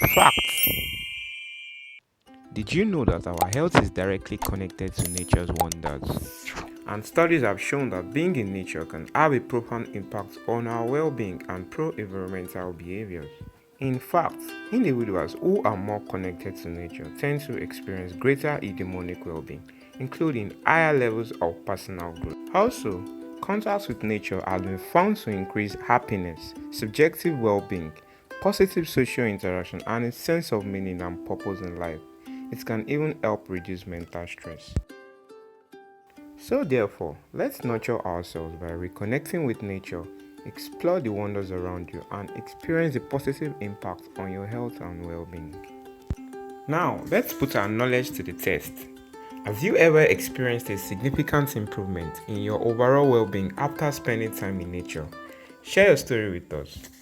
Facts. Did you know that our health is directly connected to nature's wonders? And studies have shown that being in nature can have a profound impact on our well being and pro environmental behaviors. In fact, individuals who are more connected to nature tend to experience greater eudaimonic well being, including higher levels of personal growth. Also, contact with nature has been found to increase happiness, subjective well being, positive social interaction, and a sense of meaning and purpose in life. It can even help reduce mental stress. So, therefore, let's nurture ourselves by reconnecting with nature, explore the wonders around you, and experience the positive impact on your health and well being. Now, let's put our knowledge to the test. Have you ever experienced a significant improvement in your overall well being after spending time in nature? Share your story with us.